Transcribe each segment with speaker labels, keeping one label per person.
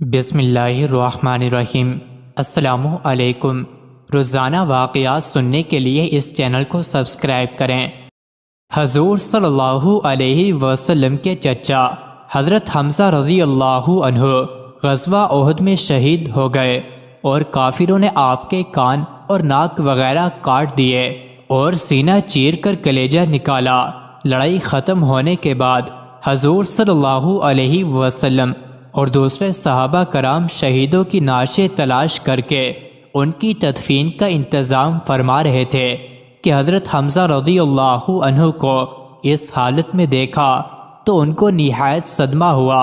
Speaker 1: بسم اللہ الرحمن الرحیم۔ السلام علیکم۔ روزانہ واقعات سننے کے لیے اس چینل کو سبسکرائب کریں۔ حضور صلی اللہ علیہ وسلم کے چچا حضرت حمزہ رضی اللہ عنہ غزوہ احد میں شہید ہو گئے اور کافروں نے آپ کے کان اور ناک وغیرہ کاٹ دیے اور سینہ چیر کر کلیجہ نکالا۔ لڑائی ختم ہونے کے بعد حضور صلی اللہ علیہ وسلم اور دوسرے صحابہ کرام شہیدوں کی نعشیں تلاش کر کے ان کی تدفین کا انتظام فرما رہے تھے کہ حضرت حمزہ رضی اللہ عنہ کو اس حالت میں دیکھا تو ان کو نہایت صدمہ ہوا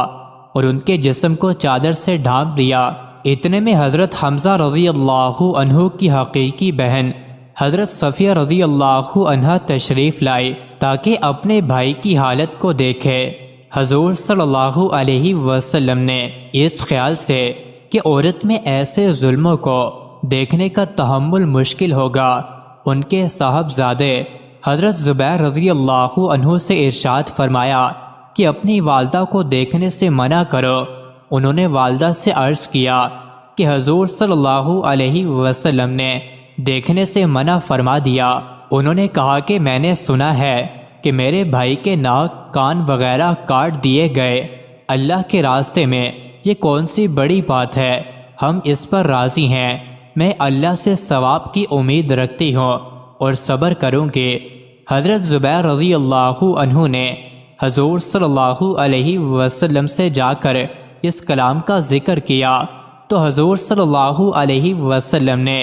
Speaker 1: اور ان کے جسم کو چادر سے ڈھانپ دیا۔ اتنے میں حضرت حمزہ رضی اللہ عنہ کی حقیقی بہن حضرت صفیہ رضی اللہ عنہ تشریف لائی تاکہ اپنے بھائی کی حالت کو دیکھے۔ حضور صلی اللہ علیہ وسلم نے اس خیال سے کہ عورت میں ایسے ظلموں کو دیکھنے کا تحمل مشکل ہوگا، ان کے صاحبزادے حضرت زبیر رضی اللہ عنہ سے ارشاد فرمایا کہ اپنی والدہ کو دیکھنے سے منع کرو۔ انہوں نے والدہ سے عرض کیا کہ حضور صلی اللہ علیہ وسلم نے دیکھنے سے منع فرما دیا۔ انہوں نے کہا کہ میں نے سنا ہے کہ میرے بھائی کے ناک کان وغیرہ کاٹ دیے گئے۔ اللہ کے راستے میں یہ کون سی بڑی بات ہے، ہم اس پر راضی ہیں۔ میں اللہ سے ثواب کی امید رکھتی ہوں اور صبر کروں گی۔ حضرت زبیر رضی اللہ عنہ نے حضور صلی اللہ علیہ وسلم سے جا کر اس کلام کا ذکر کیا تو حضور صلی اللہ علیہ وسلم نے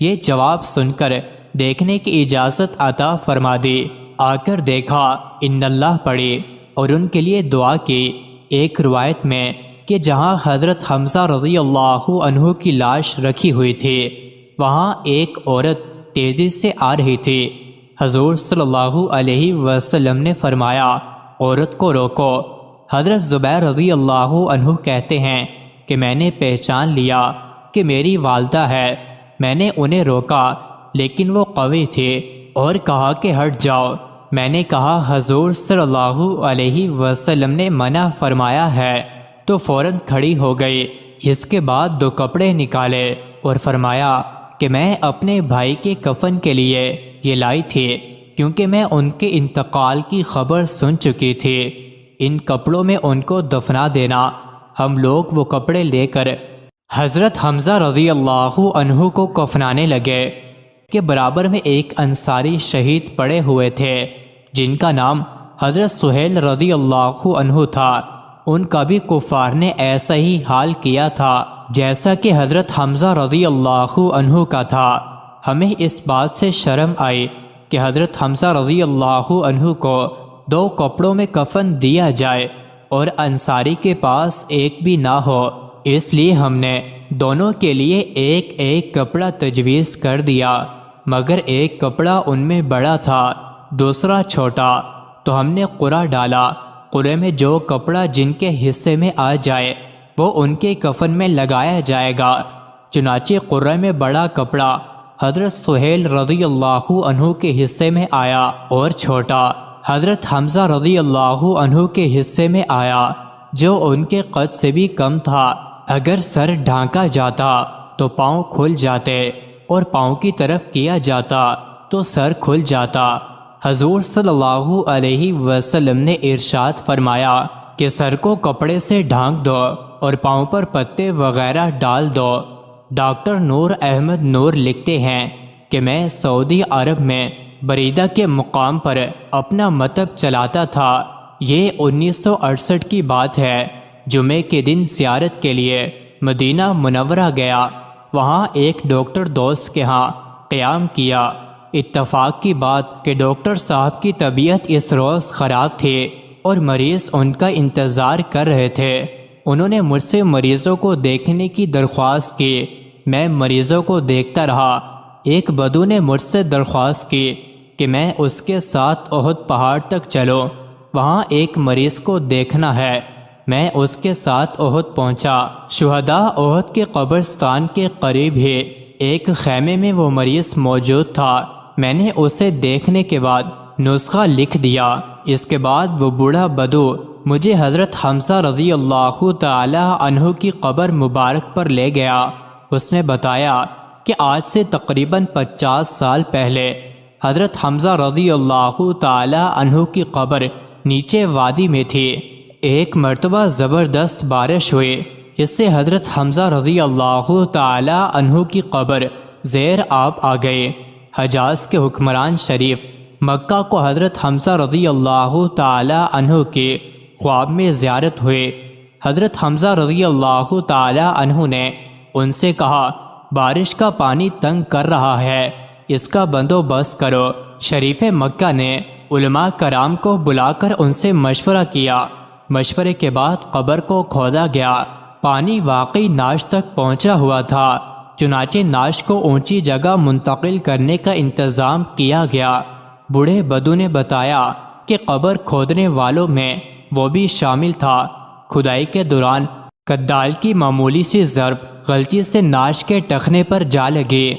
Speaker 1: یہ جواب سن کر دیکھنے کی اجازت عطا فرما دی۔ آ کر دیکھا، ان اللہ پڑھی اور ان کے لیے دعا کی۔ ایک روایت میں کہ جہاں حضرت حمزہ رضی اللہ عنہ کی لاش رکھی ہوئی تھی وہاں ایک عورت تیزی سے آ رہی تھی۔ حضور صلی اللہ علیہ وسلم نے فرمایا، عورت کو روکو۔ حضرت زبیر رضی اللہ عنہ کہتے ہیں کہ میں نے پہچان لیا کہ میری والدہ ہے۔ میں نے انہیں روکا لیکن وہ قوی تھی اور کہا کہ ہٹ جاؤ۔ میں نے کہا حضور صلی اللہ علیہ وسلم نے منع فرمایا ہے، تو فوراً کھڑی ہو گئی۔ اس کے بعد 2 کپڑے نکالے اور فرمایا کہ میں اپنے بھائی کے کفن کے لیے یہ لائی تھی کیونکہ میں ان کے انتقال کی خبر سن چکی تھی۔ ان کپڑوں میں ان کو دفنا دینا۔ ہم لوگ وہ کپڑے لے کر حضرت حمزہ رضی اللہ عنہ کو کفنانے لگے کہ برابر میں ایک انصاری شہید پڑے ہوئے تھے جن کا نام حضرت سہیل رضی اللہ عنہ تھا۔ ان کا بھی کفار نے ایسا ہی حال کیا تھا جیسا کہ حضرت حمزہ رضی اللہ عنہ کا تھا۔ ہمیں اس بات سے شرم آئی کہ حضرت حمزہ رضی اللہ عنہ کو 2 کپڑوں میں کفن دیا جائے اور انصاری کے پاس ایک بھی نہ ہو، اس لیے ہم نے دونوں کے لیے ایک ایک کپڑا تجویز کر دیا، مگر ایک کپڑا ان میں بڑا تھا، دوسرا چھوٹا، تو ہم نے قرعہ ڈالا۔ قرعے میں جو کپڑا جن کے حصے میں آ جائے وہ ان کے کفن میں لگایا جائے گا۔ چنانچہ قرعے میں بڑا کپڑا حضرت سہیل رضی اللہ عنہ کے حصے میں آیا اور چھوٹا حضرت حمزہ رضی اللہ عنہ کے حصے میں آیا، جو ان کے قد سے بھی کم تھا۔ اگر سر ڈھانکا جاتا تو پاؤں کھل جاتے اور پاؤں کی طرف کیا جاتا تو سر کھل جاتا۔ حضور صلی اللہ علیہ وسلم نے ارشاد فرمایا کہ سر کو کپڑے سے ڈھانک دو اور پاؤں پر پتے وغیرہ ڈال دو۔ ڈاکٹر نور احمد نور لکھتے ہیں کہ میں سعودی عرب میں بریدہ کے مقام پر اپنا مطب چلاتا تھا۔ یہ 1968 کی بات ہے۔ جمعے کے دن زیارت کے لیے مدینہ منورہ گیا۔ وہاں ایک ڈاکٹر دوست کے ہاں قیام کیا۔ اتفاق کی بات کہ ڈاکٹر صاحب کی طبیعت اس روز خراب تھی اور مریض ان کا انتظار کر رہے تھے۔ انہوں نے مجھ سے مریضوں کو دیکھنے کی درخواست کی۔ میں مریضوں کو دیکھتا رہا۔ ایک بدو نے مجھ سے درخواست کی کہ میں اس کے ساتھ احد پہاڑ تک چلوں، وہاں ایک مریض کو دیکھنا ہے۔ میں اس کے ساتھ احد پہنچا۔ شہداء احد کے قبرستان کے قریب ہی ایک خیمے میں وہ مریض موجود تھا۔ میں نے اسے دیکھنے کے بعد نسخہ لکھ دیا۔ اس کے بعد وہ بوڑھا بدو مجھے حضرت حمزہ رضی اللہ تعالی عنہ کی قبر مبارک پر لے گیا۔ اس نے بتایا کہ آج سے تقریباً 50 سال پہلے حضرت حمزہ رضی اللہ تعالی عنہ کی قبر نیچے وادی میں تھی۔ ایک مرتبہ زبردست بارش ہوئی، اس سے حضرت حمزہ رضی اللہ تعالی عنہ کی قبر زیر آب آ گئی۔ حجاز کے حکمران شریف مکہ کو حضرت حمزہ رضی اللہ تعالی عنہ کی خواب میں زیارت ہوئی۔ حضرت حمزہ رضی اللہ تعالی عنہ نے ان سے کہا، بارش کا پانی تنگ کر رہا ہے، اس کا بندوبست کرو۔ شریف مکہ نے علماء کرام کو بلا کر ان سے مشورہ کیا۔ مشورے کے بعد قبر کو کھودا گیا۔ پانی واقعی ناش تک پہنچا ہوا تھا، چنانچہ ناش کو اونچی جگہ منتقل کرنے کا انتظام کیا گیا۔ بوڑھے بدو نے بتایا کہ قبر کھودنے والوں میں وہ بھی شامل تھا۔ کھدائی کے دوران کدال کی معمولی سی ضرب غلطی سے ناش کے ٹخنے پر جا لگی۔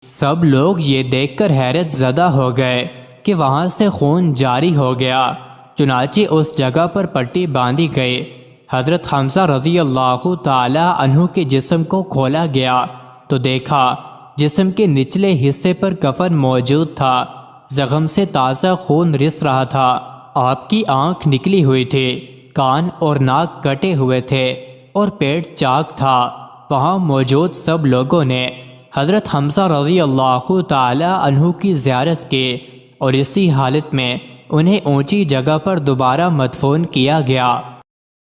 Speaker 1: سب لوگ یہ دیکھ کر حیرت زدہ ہو گئے کہ وہاں سے خون جاری ہو گیا، چنانچہ اس جگہ پر پٹی باندھی گئی۔ حضرت حمزہ رضی اللہ تعالی عنہ کے جسم کو کھولا گیا تو دیکھا جسم کے نچلے حصے پر کفن موجود تھا، زخم سے تازہ خون رس رہا تھا۔ آپ کی آنکھ نکلی ہوئی تھی، کان اور ناک کٹے ہوئے تھے اور پیٹ چاک تھا۔ وہاں موجود سب لوگوں نے حضرت حمزہ رضی اللہ تعالی عنہ کی زیارت کی اور اسی حالت میں انہیں اونچی جگہ پر دوبارہ مدفون کیا گیا۔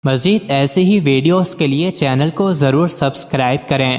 Speaker 1: مزید ایسے ہی ویڈیوز کے لیے چینل کو ضرور سبسکرائب کریں۔